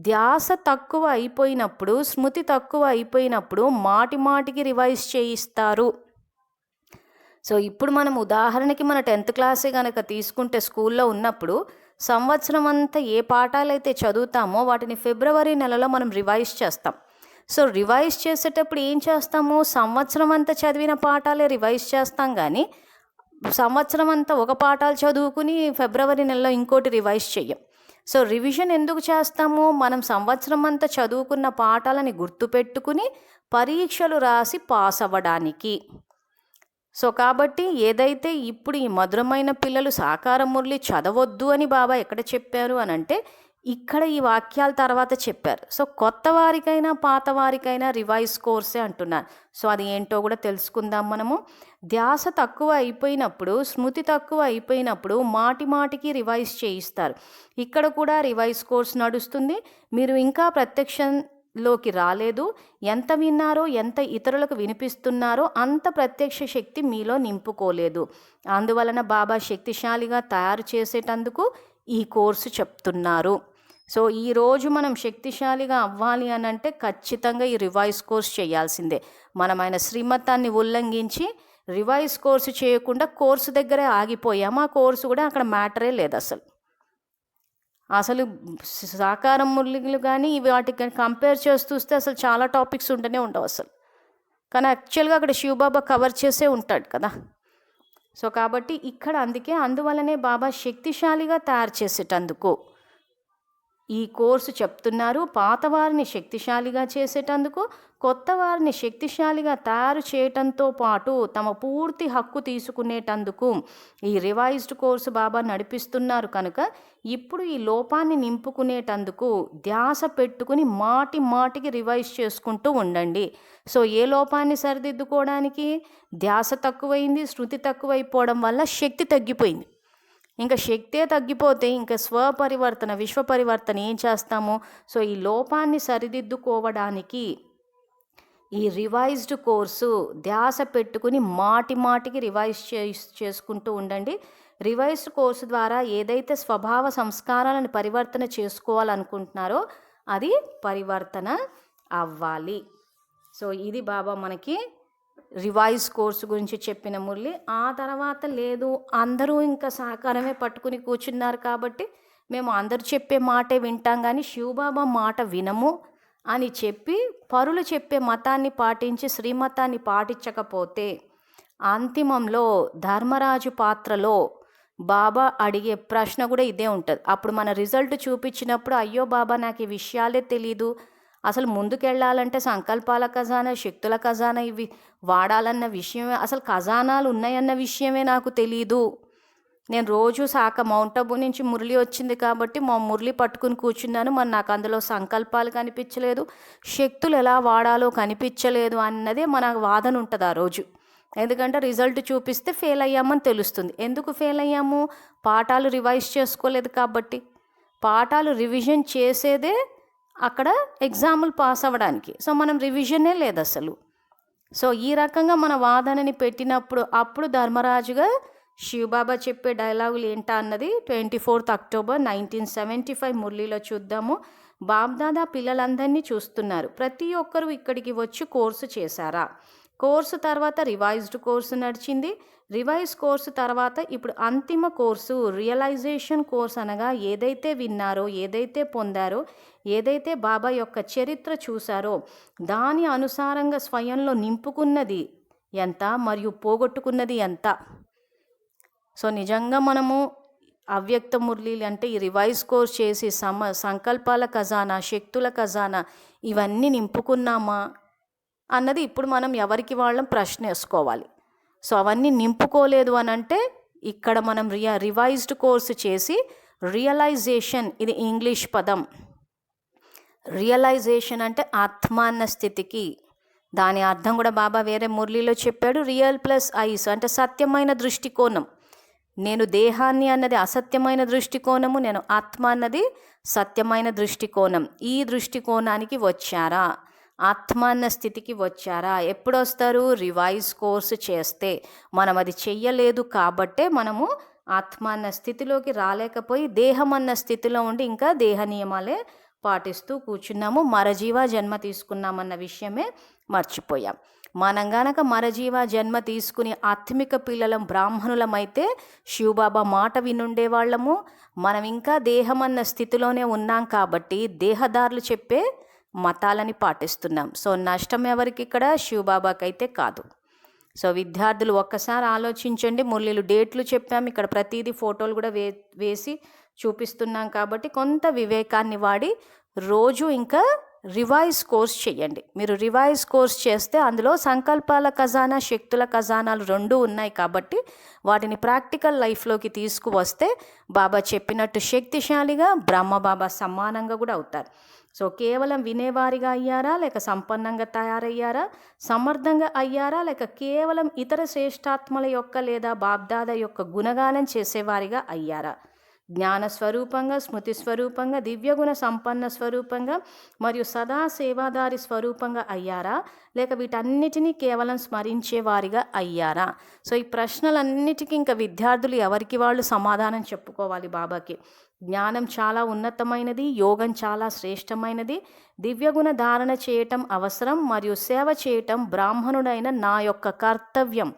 ధ్యాస తక్కువ అయిపోయినప్పుడు, స్మృతి తక్కువ అయిపోయినప్పుడు మాటి మాటికి రివైజ్ చేయిస్తారు. సో ఇప్పుడు మనం ఉదాహరణకి మన 10th క్లాసే కనుక తీసుకుంటే స్కూల్లో ఉన్నప్పుడు సంవత్సరం అంతా ఏ పాఠాలైతే చదువుతామో వాటిని ఫిబ్రవరి నెలలో మనం రివైజ్ చేస్తాం. సో రివైజ్ చేసేటప్పుడు ఏం చేస్తాము? సంవత్సరం అంతా చదివిన పాఠాలే రివైజ్ చేస్తాం, కానీ సంవత్సరం అంతా ఒక పాఠాలు చదువుకుని ఫిబ్రవరి నెలలో ఇంకోటి రివైజ్ చెయ్యం. సో రివిజన్ ఎందుకు చేస్తాము? మనం సంవత్సరం అంతా చదువుకున్న పాఠాలని గుర్తుపెట్టుకుని పరీక్షలు రాసి పాస్ అవ్వడానికి. సో కాబట్టి ఏదైతే ఇప్పుడు ఈ మధురమైన పిల్లలు సాకార మురళి చదవద్దు అని బాబా ఎక్కడ చెప్పారు అని అంటే ఇక్కడ ఈ వాక్యాల తర్వాత చెప్పారు. సో కొత్త వారికైనా పాత వారికైనా రివైజ్ కోర్సే అంటున్నారు. సో అది ఏంటో కూడా తెలుసుకుందాం మనము. ధ్యాస తక్కువ అయిపోయినప్పుడు, స్మృతి తక్కువ అయిపోయినప్పుడు మాటి మాటికి రివైజ్ చేయిస్తారు. ఇక్కడ కూడా రివైజ్ కోర్స్ నడుస్తుంది. మీరు ఇంకా ప్రత్యక్షంలోకి రాలేదు. ఎంత విన్నారో, ఎంత ఇతరులకు వినిపిస్తున్నారో అంత ప్రత్యక్ష శక్తి మీలో నింపుకోలేదు. అందువలన బాబా శక్తిశాలిగా తయారు చేసేటందుకు ఈ కోర్సు చెప్తున్నారు. సో ఈరోజు మనం శక్తిశాలిగా అవ్వాలి అని అంటే ఖచ్చితంగా ఈ రివైజ్ కోర్స్ చేయాల్సిందే. మనం ఆయన శ్రీమతాన్ని ఉల్లంఘించి రివైజ్ కోర్సు చేయకుండా కోర్సు దగ్గరే ఆగిపోయాము. ఆ కోర్సు కూడా అక్కడ మ్యాటరే లేదు అసలు సాకారం మురళిలు కానీ వాటికి కంపేర్ చేస్తూస్తే అసలు చాలా టాపిక్స్ ఉంటూనే ఉండవు అసలు. కానీ యాక్చువల్గా అక్కడ శివబాబా కవర్ చేసే ఉంటాడు కదా. సో కాబట్టి ఇక్కడ అందువలనే బాబా శక్తిశాలిగా తయారు చేసేటందుకు ఈ కోర్సు చెప్తున్నారు. పాత వారిని శక్తిశాలిగా చేసేటందుకు, కొత్త వారిని శక్తిశాలిగా తయారు చేయటంతో పాటు తమ పూర్తి హక్కు తీసుకునేటందుకు ఈ రివైజ్డ్ కోర్సు బాబా నడిపిస్తున్నారు. కనుక ఇప్పుడు ఈ లోపాన్ని నింపుకునేటందుకు ధ్యాస పెట్టుకుని మాటి మాటికి రివైజ్ చేసుకుంటూ ఉండండి. సో ఏ లోపాన్ని సరిదిద్దుకోవడానికి? ధ్యాస తక్కువైంది, శృతి తక్కువైపోవడం వల్ల శక్తి తగ్గిపోయింది. ఇంకా శక్తే తగ్గిపోతే ఇంకా స్వపరివర్తన, విశ్వపరివర్తన ఏం చేస్తాము? సో ఈ లోపాన్ని సరిదిద్దుకోవడానికి ఈ రివైజ్డ్ కోర్సు ధ్యాస పెట్టుకుని మాటి మాటికి రివైజ్ చేసుకుంటూ ఉండండి. రివైజ్డ్ కోర్సు ద్వారా ఏదైతే స్వభావ సంస్కారాలను పరివర్తన చేసుకోవాలనుకుంటున్నారో అది పరివర్తన అవ్వాలి. సో ఇది బాబా మనకి రివైజ్ కోర్సు గురించి చెప్పిన మురళి. ఆ తర్వాత లేదు, అందరూ ఇంకా సహకారమే పట్టుకుని కూర్చున్నారు కాబట్టి మేము అందరు చెప్పే మాటే వింటాం కానీ శివబాబా మాట వినము అని చెప్పి పరులు చెప్పే మతాన్ని పాటించి శ్రీమతాన్ని పాటించకపోతే అంతిమంలో ధర్మరాజు పాత్రలో బాబా అడిగే ప్రశ్న కూడా ఇదే ఉంటుంది. అప్పుడు మన రిజల్ట్ చూపించినప్పుడు అయ్యో బాబా నాకు ఈ విషయాలే తెలీదు, అసలు ముందుకెళ్ళాలంటే సంకల్పాల ఖజానా, శక్తుల ఖజానా ఇవి వాడాలన్న విషయమే, అసలు ఖజానాలు ఉన్నాయన్న విషయమే నాకు తెలీదు. నేను రోజు మౌంట్ అబూ నుంచి మురళి వచ్చింది కాబట్టి మా మురళి పట్టుకుని కూర్చున్నాను, మరి నాకు అందులో సంకల్పాలు కనిపించలేదు, శక్తులు ఎలా వాడాలో కనిపించలేదు అన్నదే మన వాదన ఉంటుంది ఆ రోజు. ఎందుకంటే రిజల్ట్ చూపిస్తే ఫెయిల్ అయ్యామని తెలుస్తుంది. ఎందుకు ఫెయిల్ అయ్యాము? పాఠాలు రివైజ్ చేసుకోలేదు కాబట్టి. పాఠాలు రివిజన్ చేసేదే అక్కడ ఎగ్జాములు పాస్ అవ్వడానికి. సో మనం రివిజనే లేదు అసలు. సో ఈ రకంగా మన వాదనని పెట్టినప్పుడు అప్పుడు ధర్మరాజుగా శివబాబా చెప్పే డైలాగులు ఏంటా అన్నది 24th అక్టోబర్ 1975 మురళిలో చూద్దాము. బాబ్దాదా పిల్లలందరినీ చూస్తున్నారు. ప్రతి ఒక్కరూ ఇక్కడికి వచ్చి కోర్సు చేశారా? కోర్సు తర్వాత రివైజ్డ్ కోర్సు నడిచింది. రివైజ్ కోర్సు తర్వాత ఇప్పుడు అంతిమ కోర్సు రియలైజేషన్ కోర్స్, అనగా ఏదైతే విన్నారో, ఏదైతే పొందారో, ఏదైతే బాబా యొక్క చరిత్ర చూశారో దాని అనుసారంగా స్వయంలో నింపుకున్నది ఎంత మరియు పోగొట్టుకున్నది ఎంత. సో నిజంగా మనము అవ్యక్త మురళీలు అంటే ఈ రివైజ్ కోర్స్ చేసి సంకల్పాల ఖజానా, శక్తుల ఖజానా ఇవన్నీ నింపుకున్నామా అన్నది ఇప్పుడు మనం ఎవరికి వాళ్ళం ప్రశ్న వేసుకోవాలి. సో అవన్నీ నింపుకోలేదు అని అంటే ఇక్కడ మనం రివైజ్డ్ కోర్సు చేసి రియలైజేషన్, ఇది ఇంగ్లీష్ పదం. రియలైజేషన్ అంటే ఆత్మాన్న స్థితికి, దాని అర్థం కూడా బాబా వేరే మురళిలో చెప్పాడు. రియల్ ప్లస్ ఐస్ అంటే సత్యమైన దృష్టికోణం. నేను దేహాన్ని అన్నది అసత్యమైన దృష్టికోణము, నేను ఆత్మ అన్నది సత్యమైన దృష్టికోణం. ఈ దృష్టికోణానికి వచ్చారా, ఆత్మాన్న స్థితికి వచ్చారా? ఎప్పుడు వస్తారు? రివైజ్ కోర్సు చేస్తే. మనం అది చెయ్యలేదు కాబట్టే మనము ఆత్మాన్న స్థితిలోకి రాలేకపోయి దేహం అన్న స్థితిలో ఉండి ఇంకా దేహ నియమాలే పాటిస్తూ కూర్చున్నాము, మరజీవ జన్మ తీసుకున్నామన్న విషయమే మర్చిపోయాం. మనం గనక మరజీవ జన్మ తీసుకుని ఆత్మిక పిల్లలం బ్రాహ్మణులమైతే శివబాబా మాట వినుండేవాళ్ళము. మనం ఇంకా దేహం అన్న స్థితిలోనే ఉన్నాం కాబట్టి దేహదారులు చెప్పే మతాలని పాటిస్తున్నాం. సో నష్టం ఎవరికి ఇక్కడ? శివబాబాకైతే కాదు. సో విద్యార్థులు ఒక్కసారి ఆలోచించండి. మురళీలు డేట్లు చెప్పాం, ఇక్కడ ప్రతిదీ ఫోటోలు కూడా వేసి చూపిస్తున్నాం కాబట్టి కొంత వివేకాన్ని వాడి రోజు ఇంకా రివైజ్ కోర్స్ చేయండి. మీరు రివైజ్ కోర్స్ చేస్తే అందులో సంకల్పాల ఖజానా, శక్తుల ఖజానాలు రెండూ ఉన్నాయి కాబట్టి వాటిని ప్రాక్టికల్ లైఫ్లోకి తీసుకువస్తే బాబా చెప్పినట్టు శక్తిశాలిగా బ్రహ్మబాబా సమానంగా కూడా అవుతారు. సో కేవలం వినేవారిగా అయ్యారా, లేక సంపన్నంగా తయారయ్యారా, సమర్థంగా అయ్యారా, లేక కేవలం ఇతర శ్రేష్టాత్మల యొక్క లేదా బాబ్దాద యొక్క గుణగానం చేసేవారిగా అయ్యారా? జ్ఞాన స్వరూపంగా, స్మృతి స్వరూపంగా, దివ్యగుణ సంపన్న స్వరూపంగా మరియు సదా సేవాదారి స్వరూపంగా అయ్యారా, లేక వీటన్నిటినీ కేవలం స్మరించేవారిగా అయ్యారా? సో ఈ ప్రశ్నలన్నిటికీ ఇంకా విద్యార్థులు ఎవరికి వాళ్ళు సమాధానం చెప్పుకోవాలి బాబాకి. జ్ఞానం చాలా ఉన్నతమైనది, యోగం చాలా శ్రేష్టమైనది, దివ్యగుణ ధారణ చేయటం అవసరం మరియు సేవ చేయటం బ్రాహ్మణుడైన నా యొక్క కర్తవ్యం.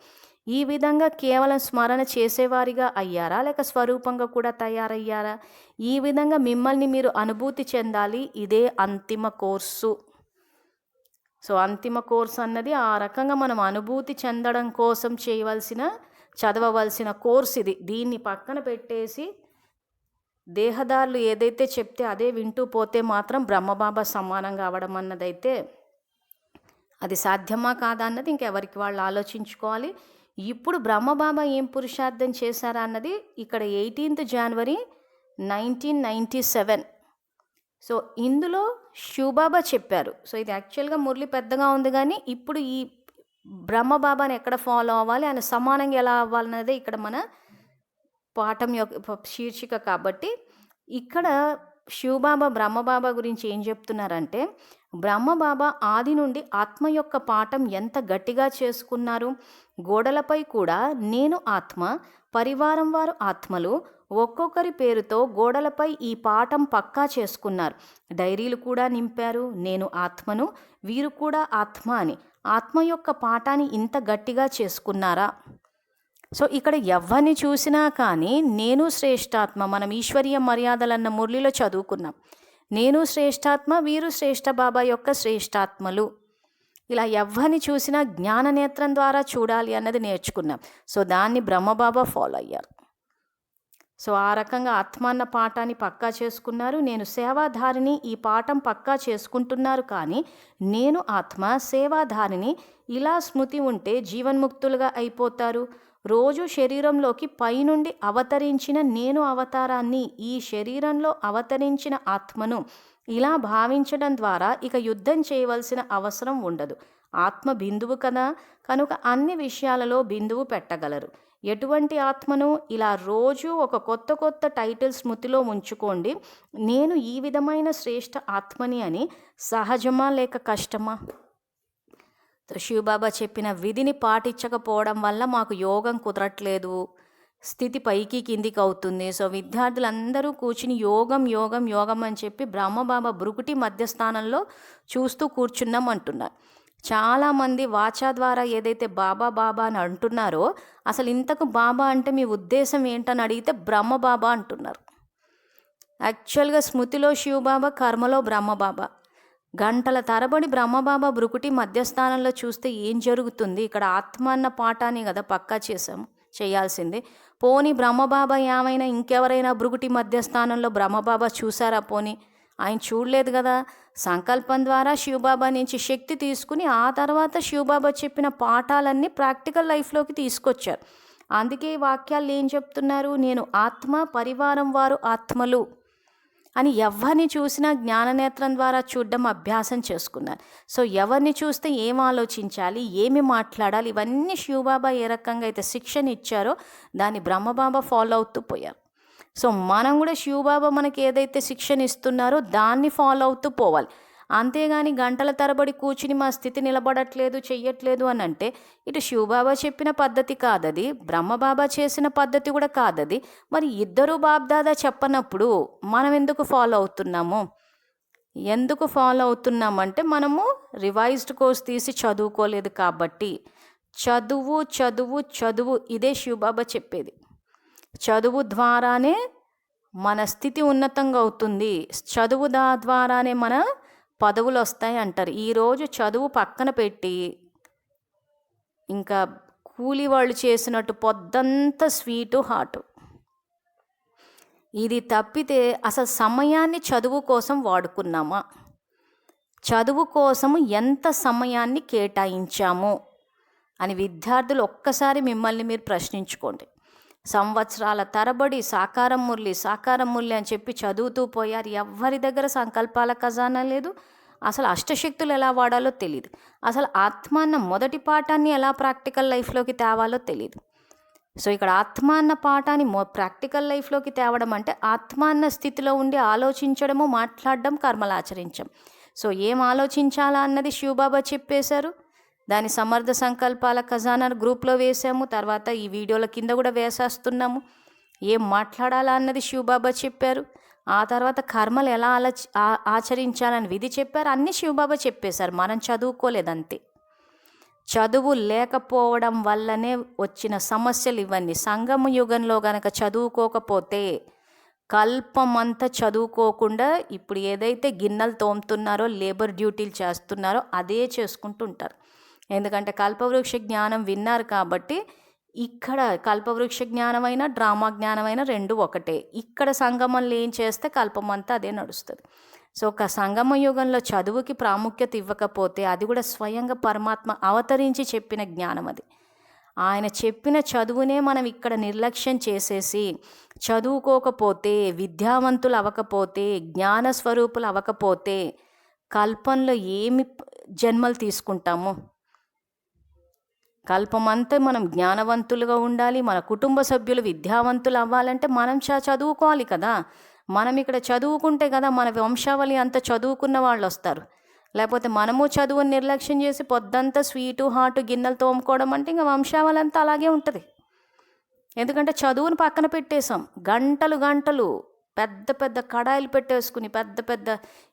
ఈ విధంగా కేవలం స్మరణ చేసేవారిగా అయ్యారా, లేక స్వరూపంగా కూడా తయారయ్యారా? ఈ విధంగా మిమ్మల్ని మీరు అనుభూతి చెందాలి. ఇదే అంతిమ కోర్సు. సో అంతిమ కోర్సు అన్నది ఆ రకంగా మనం అనుభూతి చెందడం కోసం చదవవలసిన కోర్సు ఇది. దీన్ని పక్కన పెట్టేసి దేహదారులు ఏదైతే చెప్తే అదే వింటూ పోతే మాత్రం బ్రహ్మబాబా సమానంగా అవడం అన్నదైతే అది సాధ్యమా కాదా అన్నది ఇంకెవరికి వాళ్ళు ఆలోచించుకోవాలి. ఇప్పుడు బ్రహ్మబాబా ఏం పురుషార్థం చేశారా అన్నది ఇక్కడ 18th January 1997. సో ఇందులో శివబాబా చెప్పారు. సో ఇది యాక్చువల్గా మురళి పెద్దగా ఉంది, కానీ ఇప్పుడు ఈ బ్రహ్మబాబాని ఎక్కడ ఫాలో అవ్వాలి, ఆయన సమానంగా ఎలా అవ్వాలన్నదే ఇక్కడ మన పాఠం యొక్క శీర్షిక. కాబట్టి ఇక్కడ శివబాబా బ్రహ్మబాబా గురించి ఏం చెప్తున్నారంటే, బ్రహ్మబాబా ఆది నుండి ఆత్మ యొక్క పాఠం ఎంత గట్టిగా చేసుకున్నారు. గోడలపై కూడా నేను ఆత్మ, పరివారం వారు ఆత్మలు, ఒక్కొక్కరి పేరుతో గోడలపై ఈ పాఠం పక్కా చేసుకున్నారు. డైరీలు కూడా నింపారు, నేను ఆత్మను, వీరు కూడా ఆత్మ అని. ఆత్మ యొక్క పాఠాన్ని ఇంత గట్టిగా చేసుకున్నారా? సో ఇక్కడ ఎవరిని చూసినా కానీ నేను శ్రేష్టాత్మ, మనం ఈశ్వరీయ మర్యాదలన్న మురళిలో చదువుకున్నాం. నేను శ్రేష్టాత్మ, వీరు శ్రేష్ఠ బాబా యొక్క శ్రేష్టాత్మలు. ఇలా ఎవరిని చూసినా జ్ఞాన నేత్రం ద్వారా చూడాలి అన్నది నేర్చుకున్నాం. సో దాన్ని బ్రహ్మబాబా ఫాలో అయ్యారు. సో ఆ రకంగా ఆత్మాన్న పాఠాన్ని పక్కా చేసుకున్నారు. నేను సేవాధారిని, ఈ పాఠం పక్కా చేసుకుంటున్నారు. కానీ నేను ఆత్మ, సేవాధారిని ఇలా స్మృతి ఉంటే జీవన్ముక్తులుగా అయిపోతారు. రోజు శరీరంలోకి పైనుండి అవతరించిన నేను అవతారాన్ని, ఈ శరీరంలో అవతరించిన ఆత్మను ఇలా భావించడం ద్వారా ఇక యుద్ధం చేయవలసిన అవసరం ఉండదు. ఆత్మ బిందువు కదా, కనుక అన్ని విషయాలలో బిందువు పెట్టగలరు. ఎటువంటి ఆత్మను ఇలా రోజు ఒక కొత్త టైటిల్ స్మృతిలో ఉంచుకోండి. నేను ఈ విధమైన శ్రేష్ఠ ఆత్మని అని. సహజమా లేక కష్టమా? శివబాబా చెప్పిన విధిని పాటించకపోవడం వల్ల మాకు యోగం కుదరట్లేదు, స్థితి పైకి కిందికి అవుతుంది. సో విద్యార్థులందరూ కూర్చుని యోగం అని చెప్పి బ్రహ్మబాబా బ్రుకుటి మధ్యస్థానంలో చూస్తూ కూర్చున్నాం అంటున్నారు. చాలామంది వాచా ద్వారా ఏదైతే బాబా బాబా అని అంటున్నారో, అసలు ఇంతకు బాబా అంటే మీ ఉద్దేశం ఏంటని అడిగితే బ్రహ్మ బాబా అంటున్నారు. యాక్చువల్గా స్మృతిలో శివబాబా, కర్మలో బ్రహ్మబాబా. గంటల తరబడి బ్రహ్మబాబా భృకుటి మధ్యస్థానంలో చూస్తే ఏం జరుగుతుంది? ఇక్కడ ఆత్మ అన్న పాఠాన్ని కదా పక్కా చేయాల్సింది. పోనీ బ్రహ్మబాబా ఏమైనా ఇంకెవరైనా భృకుటి మధ్యస్థానంలో బ్రహ్మబాబా చూసారా? పోనీ ఆయన చూడలేదు కదా. సంకల్పం ద్వారా శివబాబా నుంచి శక్తి తీసుకుని ఆ తర్వాత శివబాబా చెప్పిన పాఠాలన్నీ ప్రాక్టికల్ లైఫ్లోకి తీసుకొచ్చారు. అందుకే ఈ వాక్యాలు ఏం చెప్తున్నారు? నేను ఆత్మ, పరివారం వారు ఆత్మలు అని ఎవరిని చూసినా జ్ఞాననేత్రం ద్వారా చూడడం అభ్యాసం చేసుకున్నారు. సో ఎవరిని చూస్తే ఏం ఆలోచించాలి, ఏమి మాట్లాడాలి, ఇవన్నీ శివబాబా ఏ రకంగా అయితే శిక్షణ ఇచ్చారో దాన్ని బ్రహ్మబాబా ఫాలో అవుతూ పోయారు. సో మనం కూడా శివబాబా మనకి ఏదైతే శిక్షణ ఇస్తున్నారో దాన్ని ఫాలో అవుతూ పోవాలి. అంతేగాని గంటల తరబడి కూర్చుని మా స్థితి నిలబడట్లేదు, చెయ్యట్లేదు అని అంటే ఇటు శివబాబా చెప్పిన పద్ధతి కాదది, బ్రహ్మబాబా చేసిన పద్ధతి కూడా కాదది. మరి ఇద్దరు బాబ్దాదా చెప్పనప్పుడు మనం ఎందుకు ఫాలో అవుతున్నాము? ఎందుకు ఫాలో అవుతున్నామంటే మనము రివైజ్డ్ కోర్స్ తీసి చదువుకోలేదు కాబట్టి. చదువు చదువు చదువు, ఇదే శివబాబా చెప్పేది. చదువు ద్వారానే మన స్థితి ఉన్నతంగా అవుతుంది, చదువు ద్వారానే మన పదవులు వస్తాయి అంటారు. ఈరోజు చదువు పక్కన పెట్టి ఇంకా కూలి వాళ్ళు చేసినట్టు పొద్దంతా స్వీటు హాటు. ఇది తప్పితే అసలు సమయాన్ని చదువు కోసం వాడుకున్నామా? చదువు కోసము ఎంత సమయాన్ని కేటాయించాము అని విద్యార్థులు ఒక్కసారి మిమ్మల్ని మీరు ప్రశ్నించుకోండి. సంవత్సరాల తరబడి సాకారం మురళి అని చెప్పి చదువుతూ పోయారు. ఎవరి దగ్గర సంకల్పాల ఖజానా లేదు. అసలు అష్టశక్తులు ఎలా వాడాలో తెలియదు. అసలు ఆత్మ అన్న మొదటి పాఠాన్ని ఎలా ప్రాక్టికల్ లైఫ్లోకి తేవాలో తెలియదు. సో ఇక్కడ ఆత్మ అన్న పాఠాన్ని ప్రాక్టికల్ లైఫ్లోకి తేవడం అంటే ఆత్మ అన్న స్థితిలో ఉండి ఆలోచించడము, మాట్లాడడం, కర్మలు ఆచరించం. సో ఏం ఆలోచించాలా అన్నది శివబాబా చెప్పేశారు. దాని సమర్థ సంకల్పాల ఖజానా గ్రూప్లో వేసాము. తర్వాత ఈ వీడియోల కింద కూడా వేసేస్తున్నాము. ఏం మాట్లాడాలా అన్నది శివబాబా చెప్పారు. ఆ తర్వాత కర్మలు ఎలా ఆచరించాలని విధి చెప్పారు. అన్నీ శివబాబా చెప్పేశారు. మనం చదువుకోలేదంతే. చదువు లేకపోవడం వల్లనే వచ్చిన సమస్యలు ఇవన్నీ. సంగమ యుగంలో గనక చదువుకోకపోతే కల్పమంతా చదువుకోకుండా ఇప్పుడు ఏదైతే గిన్నెలు తోముతున్నారో, లేబర్ డ్యూటీలు చేస్తున్నారో అదే చేసుకుంటూ ఉంటారు. ఎందుకంటే కల్పవృక్ష జ్ఞానం విన్నారు కాబట్టి ఇక్కడ కల్పవృక్ష జ్ఞానమైన డ్రామా జ్ఞానమైన రెండు ఒకటే. ఇక్కడ సంగమంలో ఏం చేస్తే కల్పమంతా అదే నడుస్తుంది. సో ఒక సంగమ యుగంలో చదువుకి ప్రాముఖ్యత ఇవ్వకపోతే అది కూడా స్వయంగా పరమాత్మ అవతరించి చెప్పిన జ్ఞానం అది. ఆయన చెప్పిన చదువునే మనం ఇక్కడ నిర్లక్ష్యం చేసేసి చదువుకోకపోతే, విద్యావంతులు అవ్వకపోతే, జ్ఞానస్వరూపులు అవ్వకపోతే కల్పంలో ఏమి జన్మలు తీసుకుంటాము? కల్పమంతా మనం జ్ఞానవంతులుగా ఉండాలి. మన కుటుంబ సభ్యులు విద్యావంతులు అవ్వాలంటే మనం చదువుకోవాలి కదా. మనం ఇక్కడ చదువుకుంటే కదా మన వంశావళి అంతా చదువుకున్న వాళ్ళు వస్తారు. లేకపోతే మనము చదువుని నిర్లక్ష్యం చేసి పొద్దంతా స్వీటు హాటు గిన్నెలు తోముకోవడం అంటే ఇంకా వంశావళి అంతా అలాగే ఉంటుంది. ఎందుకంటే చదువుని పక్కన పెట్టేశాం. గంటలు గంటలు పెద్ద పెద్ద కడాయిలు పెట్టేసుకుని, పెద్ద పెద్ద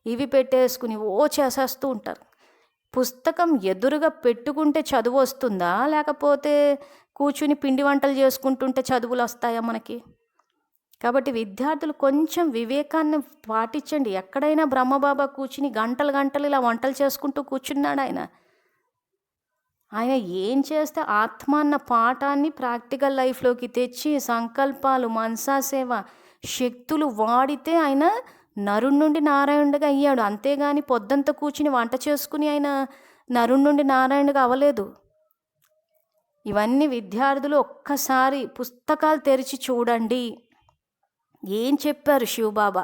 ఇవి పెట్టేసుకుని చేసేస్తూ ఉంటారు. పుస్తకం ఎదురుగా పెట్టుకుంటే చదువు వస్తుందా, లేకపోతే కూర్చుని పిండి వంటలు చేసుకుంటుంటే చదువులు వస్తాయా మనకి? కాబట్టి విద్యార్థులు కొంచెం వివేకాన్ని పాటించండి. ఎక్కడైనా బ్రహ్మబాబా కూర్చుని గంటలు గంటలు ఇలా వంటలు చేసుకుంటూ కూర్చున్నాడు ఆయన. ఆయన ఏం చేస్తే ఆత్మ అన్న పాఠాన్ని ప్రాక్టికల్ లైఫ్లోకి తెచ్చి సంకల్పాలు, మనసా సేవ, శక్తులు వాడితే ఆయన నరుడి నుండి నారాయణుడిగా అయ్యాడు. అంతేగాని పొద్దంతా కూర్చుని వంట చేసుకుని ఆయన నరుడి నుండి నారాయణుడిగా అవ్వలేదు. ఇవన్నీ విద్యార్థులు ఒక్కసారి పుస్తకాలు తెరిచి చూడండి. ఏం చెప్పారు శివబాబా?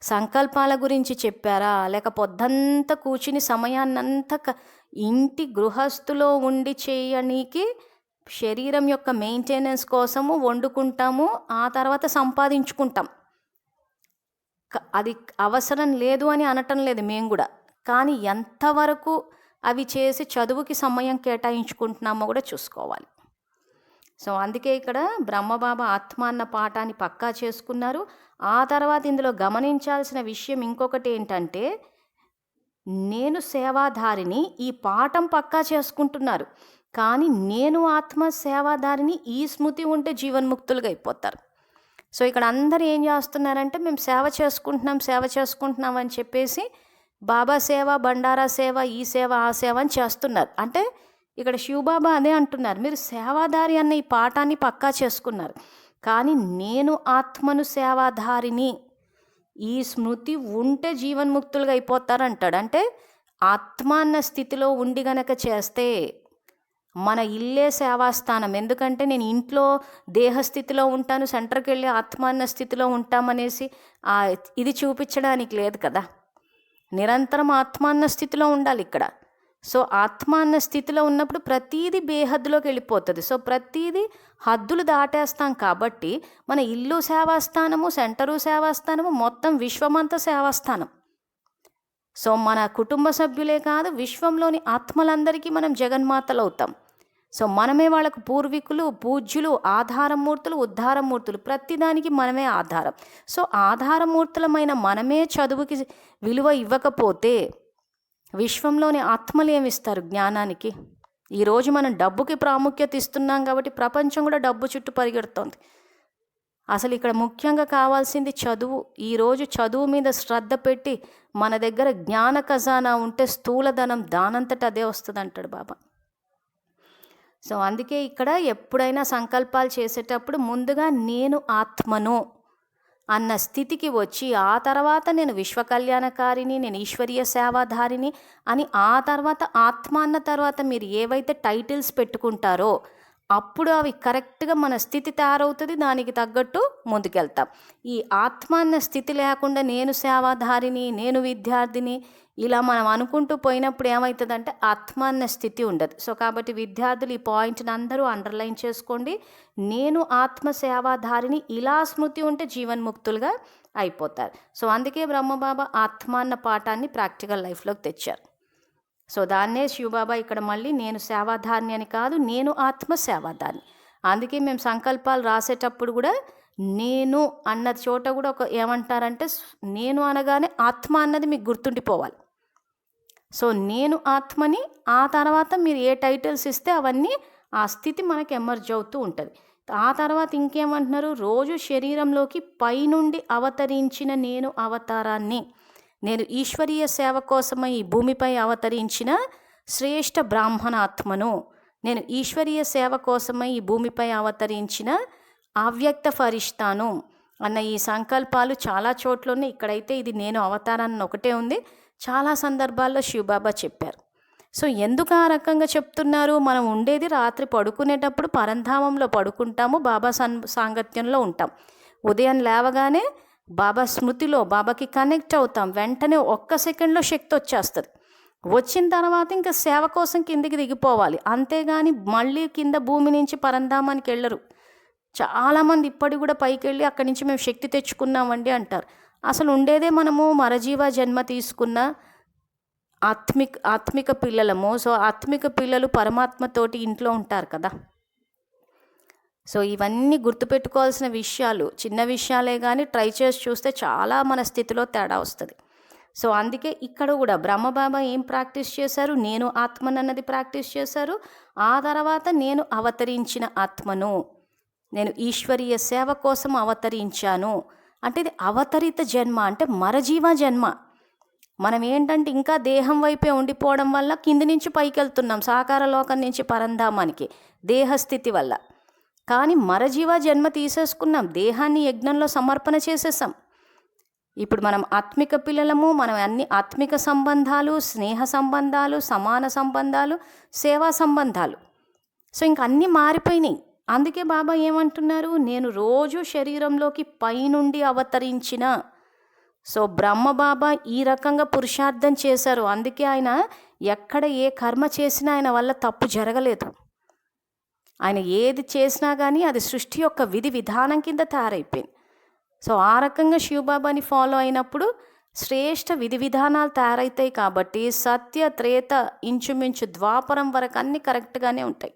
సంకల్పాల గురించి చెప్పారా, లేక పొద్దంతా కూర్చుని సమయాన్నంతా ఇంటి గృహస్థులో ఉండి చేయనీకి శరీరం యొక్క మెయింటెనెన్స్ కోసము వండుకుంటాము, ఆ తర్వాత సంపాదించుకుంటాం. అది అవసరం లేదు అని అనటం లేదు మేము కూడా. కానీ ఎంతవరకు అవి చేసి చదువుకి సమయం కేటాయించుకుంటున్నామో కూడా చూసుకోవాలి. సో అందుకే ఇక్కడ బ్రహ్మబాబా ఆత్మ అన్న పాఠాన్ని పక్కా చేసుకున్నారు. ఆ తర్వాత ఇందులో గమనించాల్సిన విషయం ఇంకొకటి ఏంటంటే, నేను సేవాధారిని ఈ పాఠం పక్కా చేసుకుంటున్నారు. కానీ నేను ఆత్మ సేవాధారిని ఈ స్మృతి ఉంటే జీవన్ముక్తులుగా అయిపోతారు. సో ఇక్కడ అందరూ ఏం చేస్తున్నారంటే మేము సేవ చేసుకుంటున్నాం అని చెప్పేసి బాబా సేవ, బండారా సేవ, ఈ సేవ, ఆ సేవ అని చేస్తున్నారు. అంటే ఇక్కడ శివబాబా అదే అంటున్నారు, మీరు సేవాధారి అన్న ఈ పాఠాన్ని పక్కా చేసుకున్నారు, కానీ నేను ఆత్మను సేవాధారిని ఈ స్మృతి ఉంటే జీవన్ముక్తులుగా అయిపోతారంటాడు. అంటే ఆత్మ అన్న స్థితిలో ఉండి గనక చేస్తే మన ఇల్లే సేవాస్థానం. ఎందుకంటే నేను ఇంట్లో దేహస్థితిలో ఉంటాను, సెంటర్కి వెళ్ళి ఆత్మ అన్న స్థితిలో ఉంటామనేసి ఇది చూపించడానికి లేదు కదా. నిరంతరం ఆత్మ అన్న స్థితిలో ఉండాలి ఇక్కడ. సో ఆత్మ అన్న స్థితిలో ఉన్నప్పుడు ప్రతీది బేహద్దులోకి వెళ్ళిపోతుంది. సో ప్రతీది హద్దులు దాటేస్తాం కాబట్టి మన ఇల్లు సేవాస్థానము, సెంటరు సేవాస్థానము, మొత్తం విశ్వమంతా సేవాస్థానం. సో మన కుటుంబ సభ్యులే కాదు, విశ్వంలోని ఆత్మలందరికీ మనం జగన్మాతలు అవుతాం. సో మనమే వాళ్ళకు పూర్వీకులు, పూజ్యులు, ఆధారమూర్తులు, ఉద్ధారమూర్తులు, ప్రతిదానికి మనమే ఆధారం. సో ఆధారమూర్తులమైన మనమే చదువుకి విలువ ఇవ్వకపోతే విశ్వంలోని ఆత్మలు ఏమిస్తారు జ్ఞానానికి? ఈరోజు మనం డబ్బుకి ప్రాముఖ్యత ఇస్తున్నాం కాబట్టి ప్రపంచం కూడా డబ్బు చుట్టూ పరిగెడుతోంది. అసలు ఇక్కడ ముఖ్యంగా కావాల్సింది చదువు. ఈరోజు చదువు మీద శ్రద్ధ పెట్టి మన దగ్గర జ్ఞాన ఖజానా ఉంటే స్థూలధనం దానంతట అదే వస్తుంది అంటాడు బాబా. సో అందుకే ఇక్కడ ఎప్పుడైనా సంకల్పాలు చేసేటప్పుడు ముందుగా నేను ఆత్మను అన్న స్థితికి వచ్చి ఆ తర్వాత నేను విశ్వకళ్యాణకారిని, నేను ఈశ్వరీయ సేవాధారిని అని ఆ తర్వాత ఆత్మ అన్న తర్వాత మీరు ఏవైతే టైటిల్స్ పెట్టుకుంటారో అప్పుడు అవి కరెక్ట్గా మన స్థితి తయారవుతుంది, దానికి తగ్గట్టు ముందుకెళ్తాం. ఈ ఆత్మ అన్న స్థితి లేకుండా నేను సేవాధారిని, నేను విద్యార్థిని ఇలా మనం అనుకుంటూ పోయినప్పుడు ఏమవుతుందంటే ఆత్మ అన్న స్థితి ఉండదు. సో కాబట్టి విద్యార్థులు ఈ పాయింట్ని అందరూ అండర్లైన్ చేసుకోండి. నేను ఆత్మ సేవాధారిని ఇలా స్మృతి ఉంటే జీవన్ముక్తులుగా అయిపోతారు. సో అందుకే బ్రహ్మబాబా ఆత్మ అన్న పాఠాన్ని ప్రాక్టికల్ లైఫ్లోకి తెచ్చారు. సో దాన్నే శివబాబా ఇక్కడ మళ్ళీ నేను సేవాధారిని అని కాదు, నేను ఆత్మ సేవాధారిని. అందుకే మేము సంకల్పాలు రాసేటప్పుడు కూడా నేను అన్న చోట కూడా ఏమంటారంటే నేను అనగానే ఆత్మ అన్నది మీకు గుర్తుండిపోవాలి. సో నేను ఆత్మని, ఆ తర్వాత మీరు ఏ టైటిల్స్ ఇస్తే అవన్నీ ఆ స్థితి మనకి ఎమర్జ్ అవుతూ ఉంటుంది. ఆ తర్వాత ఇంకేమంటున్నారు, రోజు శరీరంలోకి పైనుండి అవతరించిన నేను అవతారాన్ని, నేను ఈశ్వరీయ సేవ కోసమై ఈ భూమిపై అవతరించిన శ్రేష్ఠ బ్రాహ్మణాత్మను, నేను ఈశ్వరీయ సేవ కోసమై ఈ భూమిపై అవతరించిన అవ్యక్త ఫరిష్తాను అన్న ఈ సంకల్పాలు చాలా చోట్లోనే. ఇక్కడైతే ఇది నేను అవతారాన్ని ఒకటే ఉంది, చాలా సందర్భాల్లో శివబాబా చెప్పారు. సో ఎందుకు ఆ రకంగా చెప్తున్నారు? మనం ఉండేది రాత్రి పడుకునేటప్పుడు పరంధామంలో పడుకుంటాము, బాబా సాంగత్యంలో ఉంటాం. ఉదయం లేవగానే బాబా స్మృతిలో బాబాకి కనెక్ట్ అవుతాం. వెంటనే ఒక్క సెకండ్లో శక్తి వచ్చేస్తుంది. వచ్చిన తర్వాత ఇంకా సేవ కోసం కిందికి దిగిపోవాలి, అంతేగాని మళ్ళీ కింద భూమి నుంచి పరంధామానికి వెళ్ళరు. చాలామంది ఇప్పటికి కూడా పైకి వెళ్ళి అక్కడి నుంచి మేము శక్తి తెచ్చుకున్నామండి అంటారు. అసలు ఉండేదే మనము మరజీవ జన్మ తీసుకున్న ఆత్మిక పిల్లలము. సో ఆత్మిక పిల్లలు పరమాత్మతోటి ఇంట్లో ఉంటారు కదా. సో ఇవన్నీ గుర్తుపెట్టుకోవాల్సిన విషయాలు, చిన్న విషయాలే కానీ ట్రై చేసి చూస్తే చాలా మన స్థితిలో తేడా వస్తుంది. సో అందుకే ఇక్కడ కూడా బ్రహ్మబాబా ఏం ప్రాక్టీస్ చేశారు? నేను ఆత్మనన్నది ప్రాక్టీస్ చేశారు. ఆ తర్వాత నేను అవతరించిన ఆత్మను, నేను ఈశ్వరీయ సేవ కోసం అవతరించాను అంటే ఇది అవతరిత జన్మ, అంటే మరజీవ జన్మ. మనం ఏంటంటే ఇంకా దేహం వైపే ఉండిపోవడం వల్ల కింది నుంచి పైకి వెళ్తున్నాం, సాకార లోకం నుంచి పరంధామానికి దేహస్థితి వల్ల. కానీ మరజీవ జన్మ తీసేసుకున్నాం, దేహాన్ని యజ్ఞంలో సమర్పణ చేసేసాం. ఇప్పుడు మనం ఆత్మిక పిల్లలము, మనం అన్ని ఆత్మిక సంబంధాలు, స్నేహ సంబంధాలు, సమాన సంబంధాలు, సేవా సంబంధాలు. సో ఇంక అన్నీ మారిపోయినాయి. అందుకే బాబా ఏమంటున్నారు, నేను రోజు శరీరంలోకి పైనుండి అవతరించిన. సో బ్రహ్మబాబా ఈ రకంగా పురుషార్థం చేశారు. అందుకే ఆయన ఎక్కడ ఏ కర్మ చేసినా ఆయన వల్ల తప్పు జరగలేదు. ఆయన ఏది చేసినా కానీ అది సృష్టి యొక్క విధి విధానం కింద తయారైపోయింది. సో ఆ రకంగా శివబాబాని ఫాలో అయినప్పుడు శ్రేష్ఠ విధి విధానాలు తయారవుతాయి. కాబట్టి సత్య త్రేత ఇంచుమించు ద్వాపరం వరకు అన్నీ కరెక్ట్గానే ఉంటాయి.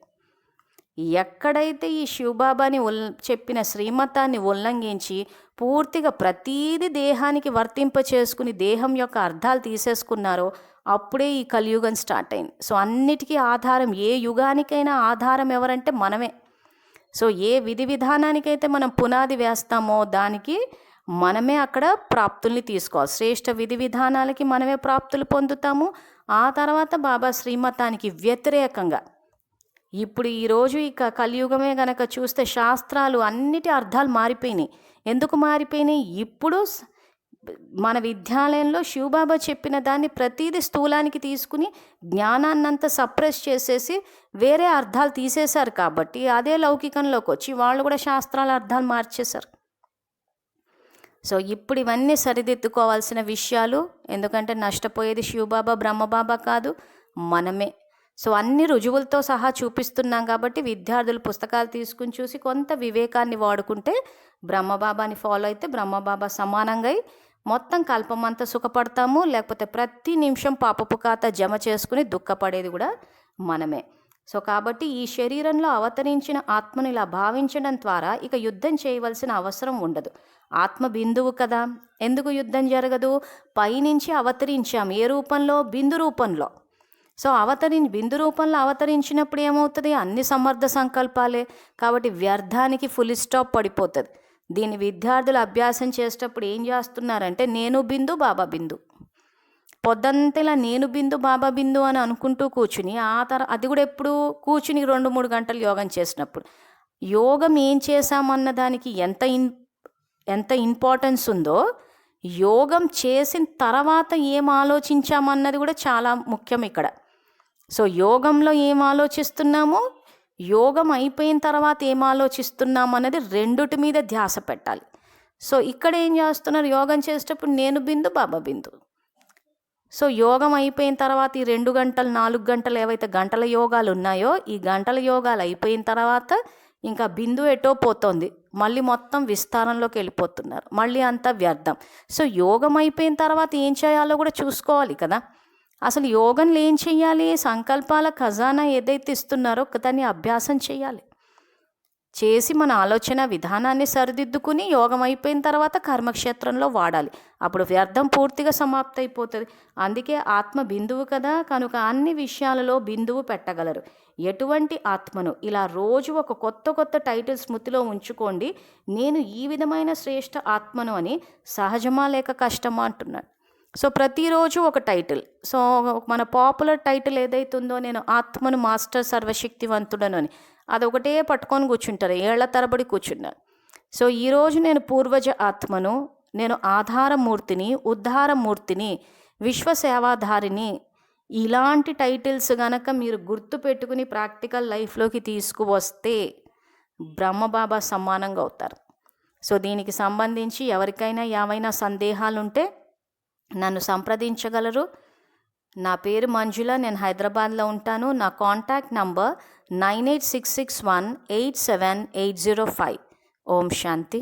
ఎక్కడైతే ఈ శివబాబాని చెప్పిన శ్రీమతాన్ని ఉల్లంఘించి పూర్తిగా ప్రతీది దేహానికి వర్తింప చేసుకుని దేహం యొక్క అర్థాలు తీసేసుకున్నారో అప్పుడే ఈ కలియుగం స్టార్ట్ అయింది. సో అన్నిటికీ ఆధారం, ఏ యుగానికైనా ఆధారం ఎవరంటే మనమే. సో ఏ విధి విధానానికైతే మనం పునాది వేస్తామో దానికి మనమే అక్కడ ప్రాప్తుల్ని తీసుకోవాలి. శ్రేష్ఠ విధి విధానాలకి మనమే ప్రాప్తులు పొందుతాము. ఆ తర్వాత బాబా శ్రీమతానికి వ్యతిరేకంగా ఇప్పుడు ఈరోజు ఇక కలియుగమే గనక చూస్తే శాస్త్రాలు అన్నిటి అర్థాలు మారిపోయినాయి. ఎందుకు మారిపోయినాయి? ఇప్పుడు మన విద్యాలయంలో శివబాబా చెప్పిన దాన్ని ప్రతీది స్థూలానికి తీసుకుని జ్ఞానాన్నంతా సప్రెస్ చేసేసి వేరే అర్థాలు తీసేశారు. కాబట్టి అదే లౌకికంలోకి వచ్చి వాళ్ళు కూడా శాస్త్రాల అర్థాలు మార్చేశారు. సో ఇప్పుడు ఇవన్నీ సరిదిద్దుకోవాల్సిన విషయాలు. ఎందుకంటే నష్టపోయేది శివబాబా బ్రహ్మబాబా కాదు, మనమే. సో అన్ని రుజువులతో సహా చూపిస్తున్నాం కాబట్టి విద్యార్థులు పుస్తకాలు తీసుకుని చూసి కొంత వివేకాన్ని వాడుకుంటే బ్రహ్మబాబాని ఫాలో అయితే బ్రహ్మబాబా సమానంగా మొత్తం కల్పమంతా సుఖపడతాము. లేకపోతే ప్రతి నిమిషం పాపపు ఖాతా జమ చేసుకుని దుఃఖపడేది కూడా మనమే. సో కాబట్టి ఈ శరీరంలో అవతరించిన ఆత్మను ఇలా భావించడం ద్వారా ఇక యుద్ధం చేయవలసిన అవసరం ఉండదు. ఆత్మ బిందువు కదా, ఎందుకు యుద్ధం జరగదు? పైనుంచి అవతరించాం. ఏ రూపంలో? బిందు రూపంలో. సో బిందు రూపంలో అవతరించినప్పుడు ఏమవుతుంది? అన్ని సమర్థ సంకల్పాలే. కాబట్టి వ్యర్థానికి ఫుల్ స్టాప్ పడిపోతుంది. దీన్ని విద్యార్థులు అభ్యాసం చేసేటప్పుడు ఏం చేస్తున్నారంటే నేను బిందు బాబా బిందు, పొద్దంతలా నేను బిందు బాబా బిందు అని అనుకుంటూ కూర్చుని అది కూడా ఎప్పుడు కూర్చుని 2-3 గంటలు యోగం చేసినప్పుడు. యోగం ఏం చేశామన్న దానికి ఎంత ఇంపార్టెన్స్ ఉందో యోగం చేసిన తర్వాత ఏం ఆలోచించామన్నది కూడా చాలా ముఖ్యం ఇక్కడ. సో యోగంలో ఏం ఆలోచిస్తున్నామో, యోగం అయిపోయిన తర్వాత ఏం ఆలోచిస్తున్నాం అన్నది రెండుటి మీద ధ్యాస పెట్టాలి. సో ఇక్కడ ఏం చేస్తున్నారు? యోగం చేసేటప్పుడు నేను బిందు బాబా బిందు. సో యోగం అయిపోయిన తర్వాత ఈ 2 గంటలు 4 గంటలు ఏవైతే గంటల యోగాలు ఉన్నాయో ఈ గంటల యోగాలు అయిపోయిన తర్వాత ఇంకా బిందు ఎటో పోతుంది, మళ్ళీ మొత్తం విస్తారంలోకి వెళ్ళిపోతున్నారు, మళ్ళీ అంతా వ్యర్థం. సో యోగం అయిపోయిన తర్వాత ఏం చేయాలో కూడా చూసుకోవాలి కదా. అసలు యోగంలో ఏం చెయ్యాలి? సంకల్పాల ఖజానా ఏదైతే ఇస్తున్నారో దాన్ని అభ్యాసం చేయాలి. చేసి మన ఆలోచన విధానాన్ని సరిదిద్దుకుని యోగం అయిపోయిన తర్వాత కర్మక్షేత్రంలో వాడాలి. అప్పుడు వ్యర్థం పూర్తిగా సమాప్తి అయిపోతుంది. అందుకే ఆత్మ బిందువు కదా, కనుక అన్ని విషయాలలో బిందువు పెట్టగలరు. ఎటువంటి ఆత్మను ఇలా రోజు ఒక కొత్త టైటిల్ స్మృతిలో ఉంచుకోండి. నేను ఈ విధమైన శ్రేష్ఠ ఆత్మను అని సహజమా లేక కష్టమా అంటున్నాడు. సో ప్రతిరోజు ఒక టైటిల్. సో మన పాపులర్ టైటిల్ ఏదైతుందో నేను ఆత్మను మాస్టర్ సర్వశక్తివంతుడను అని అదొకటే పట్టుకొని కూర్చుంటారు, ఏళ్ల తరబడి కూర్చున్నారు. సో ఈరోజు నేను పూర్వజ ఆత్మను, నేను ఆధారమూర్తిని, ఉద్ధారమూర్తిని, విశ్వసేవాధారిని, ఇలాంటి టైటిల్స్ గనక మీరు గుర్తు పెట్టుకుని ప్రాక్టికల్ లైఫ్లోకి తీసుకువస్తే బ్రహ్మబాబా సమానంగా అవుతారు. సో దీనికి సంబంధించి ఎవరికైనా ఏమైనా సందేహాలు ఉంటే నన్ను సంప్రదించగలరు. నా పేరు మంజుల, నేను హైదరాబాద్లో ఉంటాను. నా కాంటాక్ట్ నంబర్ 9866187805. ఓం శాంతి.